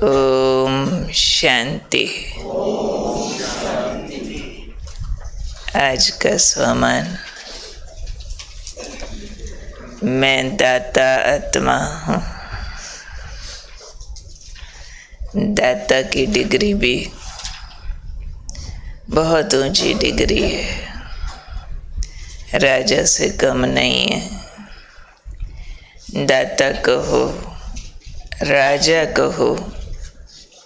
ओम शांति। आज का स्वमान। मैं दाता आत्मा हूँ। दाता की डिग्री भी बहुत ऊंची डिग्री है, राजा से कम नहीं है। दाता कहो राजा कहो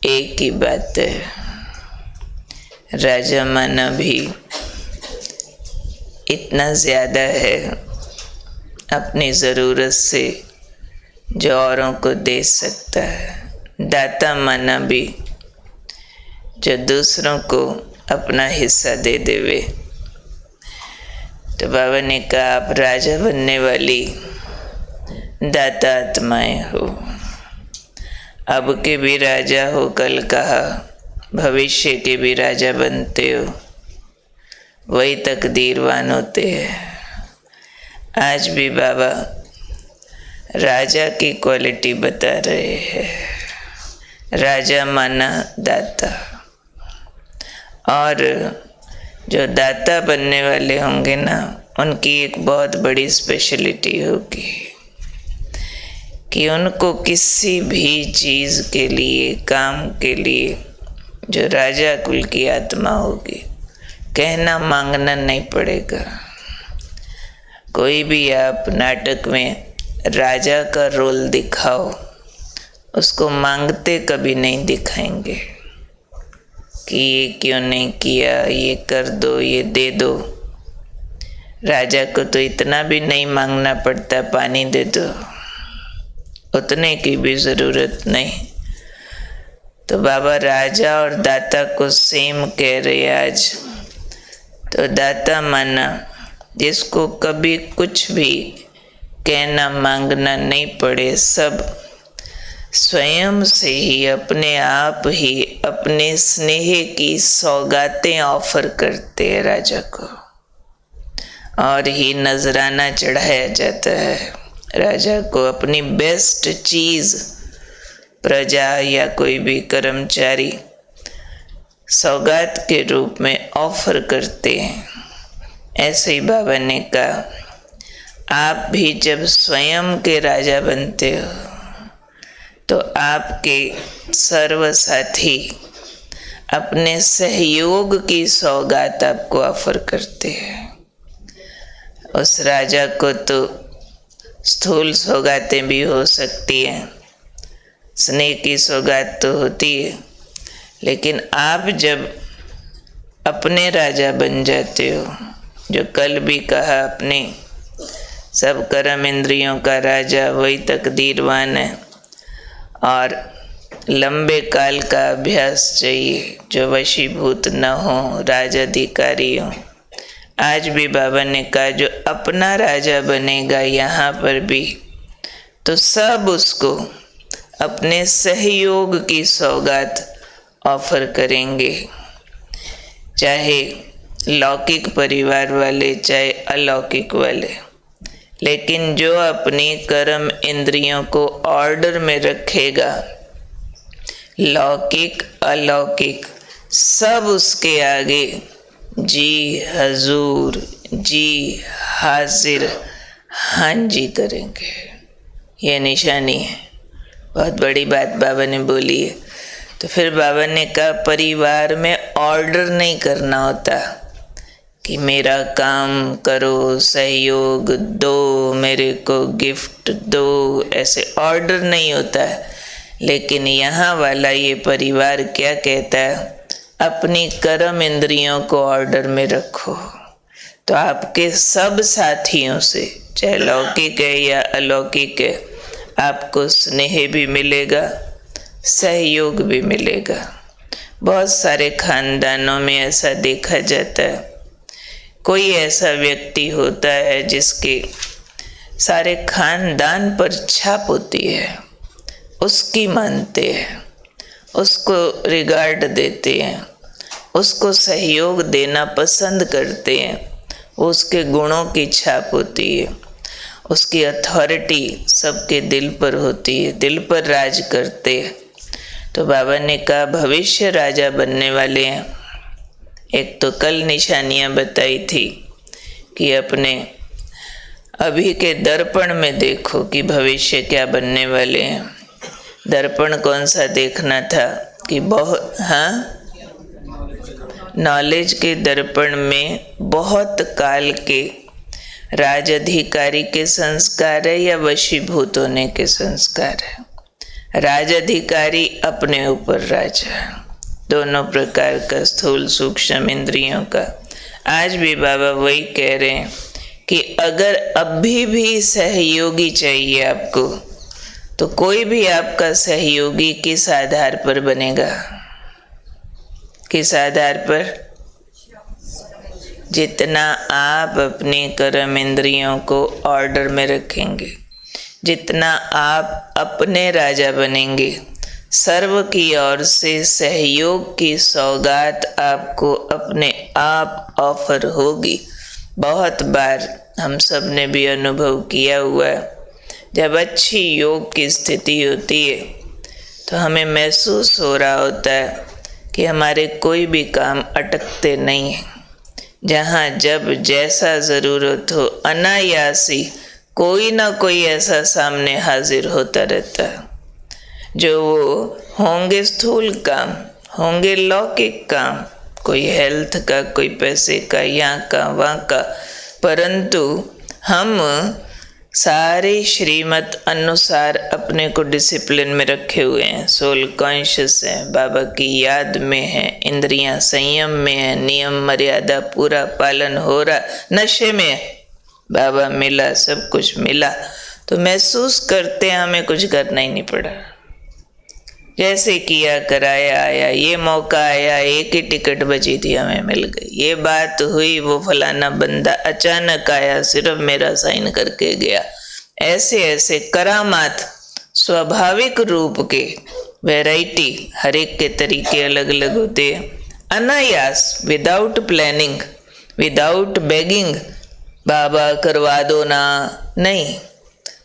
एक ही बात है। राजा माना भी इतना ज़्यादा है अपनी ज़रूरत से जो औरों को दे सकता है। दाता माना भी जो दूसरों को अपना हिस्सा दे देवे। तो बाबा ने कहा आप राजा बनने वाली दाता आत्माएं हो। अब के भी राजा हो, कल कहा भविष्य के भी राजा बनते हो, वही तकदीरवान होते हैं। आज भी बाबा राजा की क्वालिटी बता रहे हैं। राजा माना दाता, और जो दाता बनने वाले होंगे ना, उनकी एक बहुत बड़ी स्पेशलिटी होगी कि उनको किसी भी चीज़ के लिए, काम के लिए, जो राजा कुल की आत्मा होगी, कहना मांगना नहीं पड़ेगा। कोई भी आप नाटक में राजा का रोल दिखाओ, उसको मांगते कभी नहीं दिखाएंगे कि ये क्यों नहीं किया, ये कर दो, ये दे दो। राजा को तो इतना भी नहीं मांगना पड़ता, पानी दे दो, उतने की भी ज़रूरत नहीं। तो बाबा राजा और दाता को सेम कह रहे आज। तो दाता माना जिसको कभी कुछ भी कहना मांगना नहीं पड़े, सब स्वयं से ही अपने आप ही अपने स्नेह की सौगातें ऑफर करते हैं राजा को, और ही नजराना चढ़ाया जाता है। राजा को अपनी बेस्ट चीज़ प्रजा या कोई भी कर्मचारी सौगात के रूप में ऑफर करते हैं। ऐसे ही बाबा ने कहा आप भी जब स्वयं के राजा बनते हो तो आपके सर्वसाथी अपने सहयोग की सौगात आपको ऑफर करते हैं। उस राजा को तो स्थूल सौगातें भी हो सकती हैं, स्नेह की सौगात तो होती है, लेकिन आप जब अपने राजा बन जाते हो, जो कल भी कहा अपने सब कर्म इंद्रियों का राजा वही तकदीरवान है, और लंबे काल का अभ्यास चाहिए जो वशीभूत न हो, राजाधिकारी हो। आज भी बाबा ने कहा जो अपना राजा बनेगा यहाँ पर भी, तो सब उसको अपने सहयोग की सौगात ऑफर करेंगे, चाहे लौकिक परिवार वाले चाहे अलौकिक वाले। लेकिन जो अपनी कर्म इंद्रियों को ऑर्डर में रखेगा, लौकिक अलौकिक सब उसके आगे जी हजूर, जी हाजिर, हाँ जी करेंगे। ये निशानी है, बहुत बड़ी बात बाबा ने बोली है। तो फिर बाबा ने कहा परिवार में ऑर्डर नहीं करना होता कि मेरा काम करो, सहयोग दो, मेरे को गिफ्ट दो, ऐसे ऑर्डर नहीं होता है। लेकिन यहाँ वाला ये परिवार क्या कहता है, अपनी कर्म इंद्रियों को ऑर्डर में रखो, तो आपके सब साथियों से, चाहे लौकिक है या अलौकिक है, आपको स्नेह भी मिलेगा, सहयोग भी मिलेगा। बहुत सारे खानदानों में ऐसा देखा जाता है, कोई ऐसा व्यक्ति होता है जिसके सारे खानदान पर छाप होती है, उसकी मानते हैं, उसको रिगार्ड देते हैं, उसको सहयोग देना पसंद करते हैं। वो उसके गुणों की छाप होती है, उसकी अथॉरिटी सबके दिल पर होती है, दिल पर राज करते हैं। तो बाबा ने कहा भविष्य राजा बनने वाले हैं। एक तो कल निशानियां बताई थी कि अपने अभी के दर्पण में देखो कि भविष्य क्या बनने वाले हैं। दर्पण कौन सा देखना था कि बहुत, हाँ, नॉलेज के दर्पण में बहुत काल के राज अधिकारी के संस्कार है या वशीभूत होने के संस्कार है। राज अधिकारी अपने ऊपर राजा, दोनों प्रकार का, स्थूल सूक्ष्म इंद्रियों का। आज भी बाबा वही कह रहे हैं कि अगर अभी भी सहयोगी चाहिए आपको, तो कोई भी आपका सहयोगी किस आधार पर बनेगा? किस आधार पर? जितना आप अपने कर्म इंद्रियों को ऑर्डर में रखेंगे, जितना आप अपने राजा बनेंगे, सर्व की ओर से सहयोग की सौगात आपको अपने आप ऑफर होगी। बहुत बार हम सब ने भी अनुभव किया हुआ है, जब अच्छी योग की स्थिति होती है तो हमें महसूस हो रहा होता है कि हमारे कोई भी काम अटकते नहीं हैं। जहाँ जब जैसा ज़रूरत हो, अनायासी कोई ना कोई ऐसा सामने हाजिर होता रहता है, जो वो होंगे स्थूल काम, होंगे लौकिक काम, कोई हेल्थ का, कोई पैसे का, यहाँ का वहाँ का, परंतु हम सारे श्रीमत अनुसार अपने को डिसिप्लिन में रखे हुए हैं, सोल कॉन्शियस है, बाबा की याद में है, इंद्रियां संयम में है, नियम मर्यादा पूरा पालन हो रहा, नशे में है, बाबा मिला, सब कुछ मिला, तो महसूस करते हैं हमें कुछ करना ही नहीं पड़ा। जैसे किया कराया आया, ये मौका आया, एक ही टिकट बची थी हमें मिल गई, ये बात हुई, वो फलाना बंदा अचानक आया, सिर्फ मेरा साइन करके गया। ऐसे ऐसे करामात स्वाभाविक रूप के, वैरायटी हर एक के तरीके अलग अलग होते हैं, अनायास, विदाउट प्लानिंग, विदाउट बेगिंग, बाबा करवा दो ना, नहीं,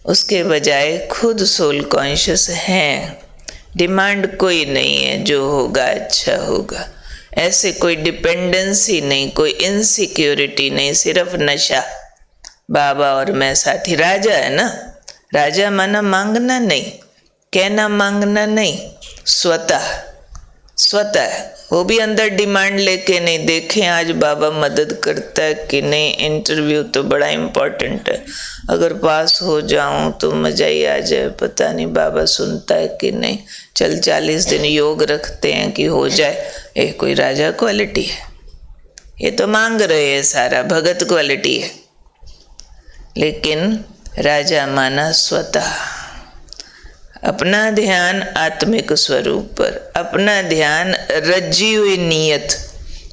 उसके बजाय खुद सोल कॉन्शियस हैं, डिमांड कोई नहीं है, जो होगा अच्छा होगा, ऐसे कोई डिपेंडेंसी नहीं, कोई इनसिक्योरिटी नहीं, सिर्फ नशा, बाबा और मैं साथी। राजा है ना, राजा माना मांगना नहीं, कहना मांगना नहीं, स्वतः स्वतः, वो भी अंदर डिमांड लेके नहीं। देखें आज बाबा मदद करता है कि नहीं, इंटरव्यू तो बड़ा इम्पोर्टेंट है, अगर पास हो जाऊं तो मजा ही आ जाए, पता नहीं बाबा सुनता है कि नहीं, चल 40 दिन योग रखते हैं कि हो जाए। ये कोई राजा क्वालिटी है? ये तो मांग रहे हैं, सारा भगत क्वालिटी है। लेकिन राजा माना स्वतः, अपना ध्यान आत्मिक स्वरूप पर, अपना ध्यान रजी हुई नीयत,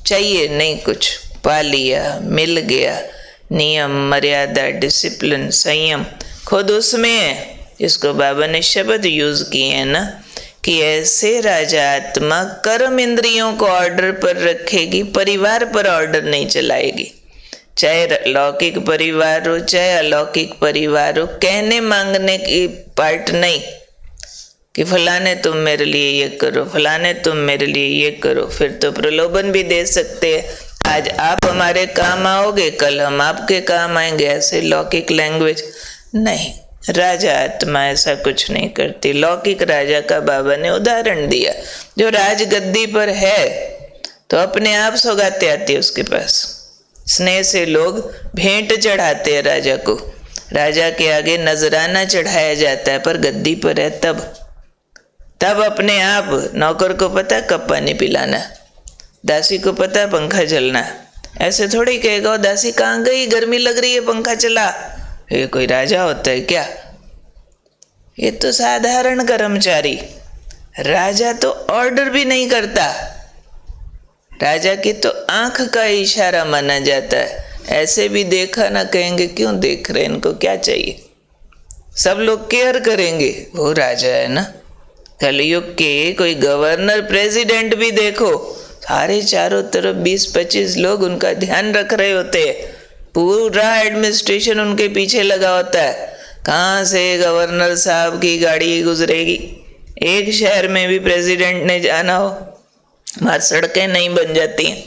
चाहिए नहीं कुछ, पा लिया, मिल गया, नियम मर्यादा डिसिप्लिन संयम खुद उसमें है, जिसको बाबा ने शब्द यूज किए हैं ना कि ऐसे राजा आत्मा कर्म इंद्रियों को ऑर्डर पर रखेगी, परिवार पर ऑर्डर नहीं चलाएगी। चाहे लौकिक परिवार हो चाहे अलौकिक परिवार हो, कहने मांगने की पार्ट नहीं कि फलाने तुम मेरे लिए ये करो, फलाने तुम मेरे लिए ये करो। फिर तो प्रलोभन भी दे सकते हैं, आज आप हमारे काम आओगे, कल हम आपके काम आएंगे, ऐसे लौकिक लैंग्वेज नहीं। राजा आत्मा ऐसा कुछ नहीं करती। लौकिक राजा का बाबा ने उदाहरण दिया, जो राजगद्दी पर है तो अपने आप सौगातें आती है उसके पास, स्नेह से लोग भेंट चढ़ाते हैं राजा को, राजा के आगे नजराना चढ़ाया जाता है, पर गद्दी पर है तब अपने आप। नौकर को पता कब पानी पिलाना, दासी को पता पंखा चलना, ऐसे थोड़ी कहेगा दासी कहाँ गई, गर्मी लग रही है पंखा चला। ये कोई राजा होता है क्या? ये तो साधारण कर्मचारी। राजा तो ऑर्डर भी नहीं करता, राजा की तो आंख का इशारा माना जाता है, ऐसे भी देखा ना कहेंगे क्यों देख रहे, इनको क्या चाहिए, सब लोग केयर करेंगे, वो राजा है ना। कलयुग के कोई गवर्नर प्रेसिडेंट भी देखो, सारे चारों तरफ 20-25 लोग उनका ध्यान रख रहे होते हैं, पूरा एडमिनिस्ट्रेशन उनके पीछे लगा होता है, कहाँ से गवर्नर साहब की गाड़ी गुजरेगी, एक शहर में भी प्रेसिडेंट ने जाना हो, वहाँ सड़कें नहीं बन जाती हैं,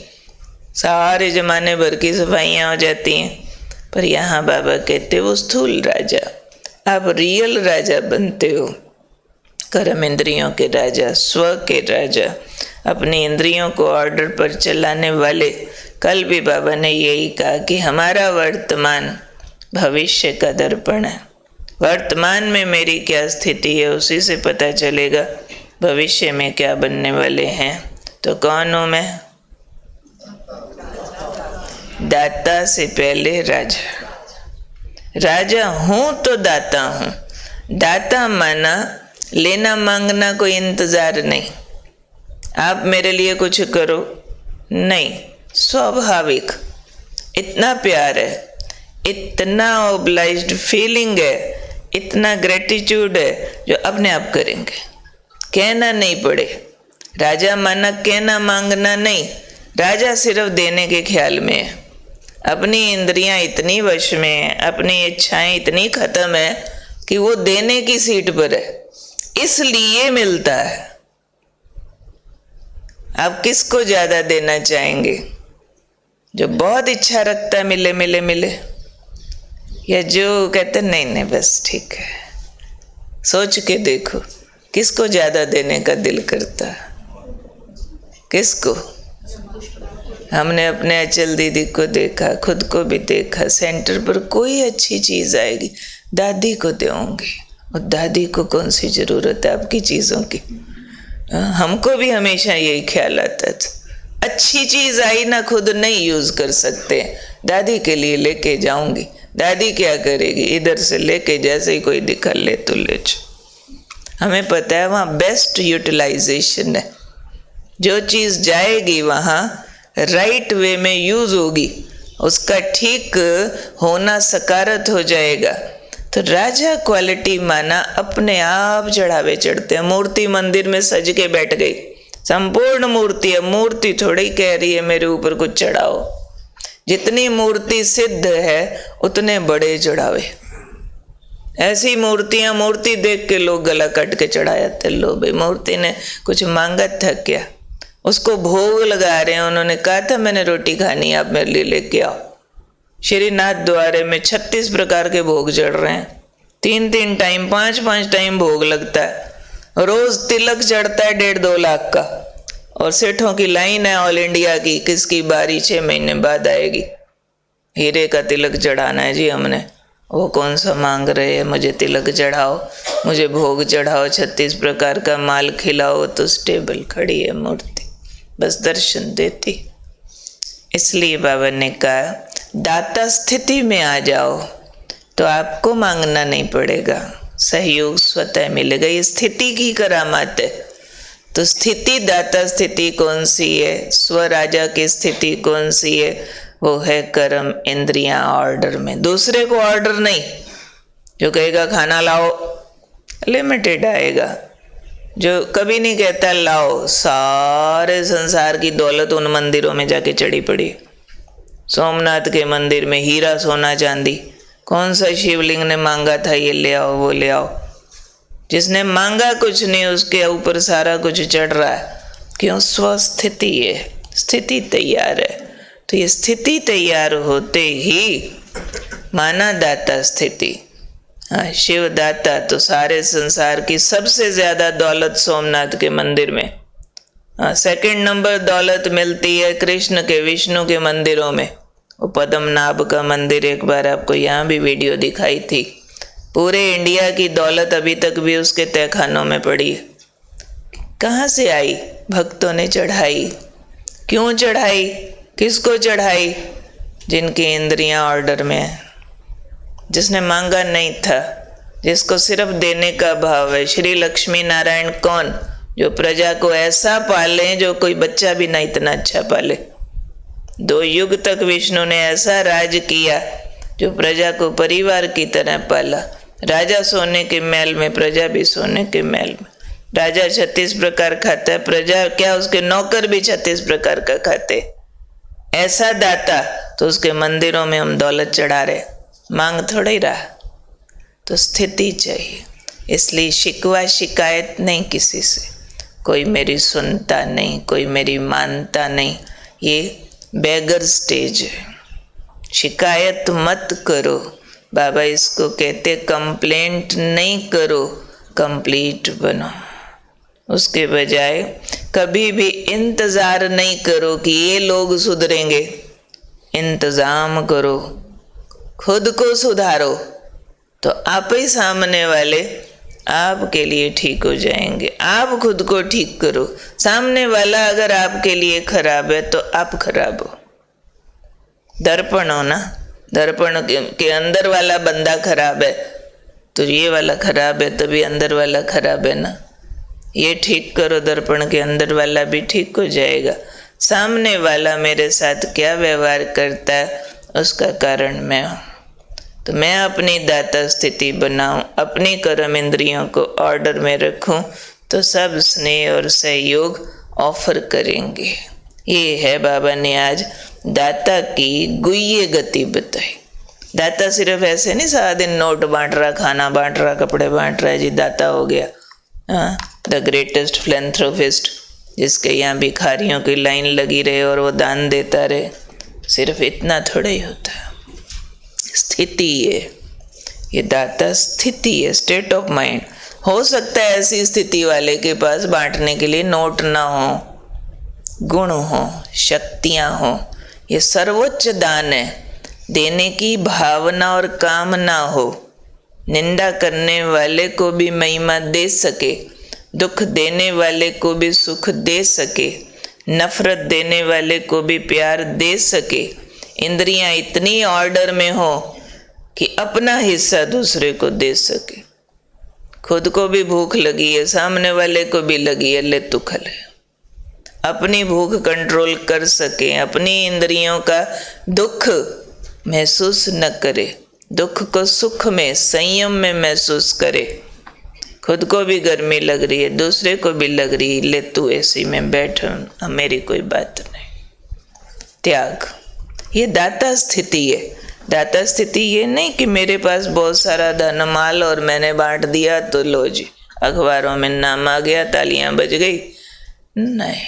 सारे जमाने भर की सफाइयाँ हो जाती हैं। पर यहाँ बाबा कहते हो स्थूल राजा, आप रियल राजा बनते हो, कर्म इंद्रियों के राजा, स्व के राजा, अपनी इंद्रियों को ऑर्डर पर चलाने वाले। कल भी बाबा ने यही कहा कि हमारा वर्तमान भविष्य का दर्पण है। वर्तमान में मेरी क्या स्थिति है उसी से पता चलेगा भविष्य में क्या बनने वाले हैं। तो कौन हूँ मैं? दाता से पहले राजा। राजा हूँ तो दाता हूँ। दाता माना लेना मांगना कोई इंतजार नहीं, आप मेरे लिए कुछ करो नहीं, स्वाभाविक इतना प्यार है, इतना ओब्लाइज्ड फीलिंग है, इतना ग्रेटिट्यूड है जो अपने आप करेंगे, कहना नहीं पड़े। राजा माना कहना मांगना नहीं, राजा सिर्फ देने के ख्याल में है। अपनी इंद्रियां इतनी वश में है, अपनी इच्छाएं इतनी खत्म है कि वो देने की सीट पर है, इसलिए मिलता है। आप किसको ज्यादा देना चाहेंगे? जो बहुत इच्छा रखता है मिले मिले मिले, या जो कहते नहीं नहीं बस ठीक है? सोच के देखो किसको ज्यादा देने का दिल करता है? किसको? हमने अपने अचल दीदी को देखा, खुद को भी देखा। सेंटर पर कोई अच्छी चीज आएगी दादी को दूंगी, और दादी को कौन सी जरूरत है आपकी चीजों की? हमको भी हमेशा यही ख्याल आता था, अच्छी चीज आई ना खुद नहीं यूज कर सकते, दादी के लिए लेके जाऊंगी, दादी क्या करेगी, इधर से लेके जैसे ही कोई दिखा ले तो ले जाओ। हमें पता है वहाँ बेस्ट यूटिलाइजेशन है, जो चीज जाएगी वहाँ राइट वे में यूज होगी, उसका ठीक होना सकारात्मक हो जाएगा। तो राजा क्वालिटी माना अपने आप चढ़ावे चढ़ते हैं। मूर्ति मंदिर में सज के बैठ गई, संपूर्ण मूर्ति है, मूर्ति थोड़ी कह रही है मेरे ऊपर कुछ चढ़ाओ। जितनी मूर्ति सिद्ध है उतने बड़े चढ़ावे। ऐसी मूर्तियां, मूर्ति देख के लोग गला कट के चढ़ा जाते। लो भाई मूर्ति ने कुछ मांगा था क्या? उसको भोग लगा रहे हैं। उन्होंने कहा था मैंने रोटी खानी, आप मेरे लिए लेके आओ। श्रीनाथ द्वारे में 36 प्रकार के भोग चढ़ रहे हैं, 3-3 टाइम 5-5 टाइम भोग लगता है। रोज तिलक चढ़ता है 1.5-2 लाख का, और सेठों की लाइन है ऑल इंडिया की, किसकी बारी 6 महीने बाद आएगी। हीरे का तिलक चढ़ाना है जी हमने। वो कौन सा मांग रहे हैं, मुझे तिलक चढ़ाओ, मुझे भोग चढ़ाओ, 36 प्रकार का माल खिलाओ। तो स्टेबल खड़ी है मूर्ति, बस दर्शन देती। इसलिए बाबा ने कहा दाता स्थिति में आ जाओ तो आपको मांगना नहीं पड़ेगा, सहयोग स्वतः मिलेगा। ये स्थिति की करामात है। तो स्थिति, दाता स्थिति कौन सी है, स्वराजा की स्थिति कौन सी है? वो है कर्म इंद्रियां ऑर्डर में, दूसरे को ऑर्डर नहीं। जो कहेगा खाना लाओ लिमिटेड आएगा, जो कभी नहीं कहता लाओ। सारे संसार की दौलत उन मंदिरों में जाके चढ़ी पड़ी। सोमनाथ के मंदिर में हीरा सोना चांदी, कौन सा शिवलिंग ने मांगा था ये ले आओ वो ले आओ? जिसने मांगा कुछ नहीं उसके ऊपर सारा कुछ चढ़ रहा है। क्यों? स्वस्थिति है, स्थिति तैयार है। तो ये स्थिति तैयार होते ही माना दाता स्थिति। हाँ, शिव दाता तो सारे संसार की सबसे ज्यादा दौलत सोमनाथ के मंदिर में। सेकंड नंबर दौलत मिलती है कृष्ण के, विष्णु के मंदिरों में। वो पद्मनाभ का मंदिर, एक बार आपको यहाँ भी वीडियो दिखाई थी। पूरे इंडिया की दौलत अभी तक भी उसके तहखानों में पड़ी है। कहाँ से आई? भक्तों ने चढ़ाई। क्यों चढ़ाई? किसको चढ़ाई? जिनकी इंद्रियां ऑर्डर में है, जिसने मांगा नहीं था, जिसको सिर्फ देने का भाव है। श्री लक्ष्मी नारायण कौन? जो प्रजा को ऐसा पाले जो कोई बच्चा भी ना इतना अच्छा पाले। 2 युग तक विष्णु ने ऐसा राज किया जो प्रजा को परिवार की तरह पाला। राजा सोने के महल में, प्रजा भी सोने के महल में। राजा 36 प्रकार खाता है, प्रजा क्या उसके नौकर भी 36 प्रकार का खाते। ऐसा दाता, तो उसके मंदिरों में हम दौलत चढ़ा रहे, मांग थोड़ा ही रहा। तो स्थिति चाहिए। इसलिए शिकवा शिकायत नहीं किसी से, कोई मेरी सुनता नहीं, कोई मेरी मानता नहीं, ये बेगर स्टेज है। शिकायत मत करो, बाबा इसको कहते कंप्लेंट नहीं करो, कंप्लीट बनो। उसके बजाय कभी भी इंतज़ार नहीं करो कि ये लोग सुधरेंगे, इंतज़ाम करो, खुद को सुधारो, तो आप ही सामने वाले आपके लिए ठीक हो जाएंगे। आप खुद को ठीक करो, सामने वाला अगर आपके लिए खराब है तो आप खराब हो। दर्पण हो ना, दर्पण के अंदर वाला बंदा खराब है तो ये वाला खराब है, तभी अंदर वाला खराब है ना। ये ठीक करो, दर्पण के अंदर वाला भी ठीक हो जाएगा। सामने वाला मेरे साथ क्या व्यवहार करता है उसका कारण मैं हूँ, तो मैं अपनी दाता स्थिति बनाऊं, अपनी कर्म इंद्रियों को ऑर्डर में रखूं, तो सब स्नेह और सहयोग ऑफर करेंगे। ये है बाबा ने आज दाता की गुह्य गति बताई। दाता सिर्फ ऐसे नहीं सारा दिन नोट बांट रहा, खाना बांट रहा, कपड़े बांट रहा है जी दाता हो गया। हाँ, द ग्रेटेस्ट फिलैंथ्रोपिस्ट, जिसके यहाँ भिखारियों की लाइन लगी रहे और वो दान देता रहे, सिर्फ इतना थोड़ा ही होता है। स्थिति है ये, दाता स्थिति है, स्टेट ऑफ माइंड। हो सकता है ऐसी स्थिति वाले के पास बांटने के लिए नोट ना हो, गुण हो, शक्तियाँ हो। ये सर्वोच्च दान है, देने की भावना और कामना हो। निंदा करने वाले को भी महिमा दे सके, दुख देने वाले को भी सुख दे सके, नफरत देने वाले को भी प्यार दे सके। इंद्रियां इतनी ऑर्डर में हो कि अपना हिस्सा दूसरे को दे सके। खुद को भी भूख लगी है, सामने वाले को भी लगी है, ले तू खा ले। अपनी भूख कंट्रोल कर सके, अपनी इंद्रियों का दुख महसूस न करे, दुख को सुख में, संयम में महसूस करे। खुद को भी गर्मी लग रही है, दूसरे को भी लग रही है, ले तू एसी में बैठ, मेरी कोई बात नहीं। त्याग, ये दाता स्थिति है। दाता स्थिति ये नहीं कि मेरे पास बहुत सारा धन माल और मैंने बांट दिया तो लो जी अखबारों में नाम आ गया, तालियां बज गई। नहीं,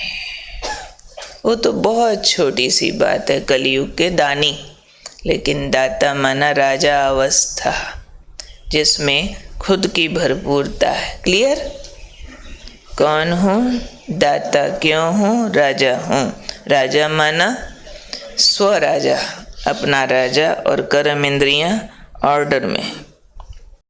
वो तो बहुत छोटी सी बात है कलयुग के दानी। लेकिन दाता माना राजा अवस्था, जिसमें खुद की भरपूरता है। क्लियर? कौन हूँ? दाता क्यों हूँ? राजा हूँ। राजा माना स्वराजा, अपना राजा और कर्म इंद्रियां ऑर्डर में।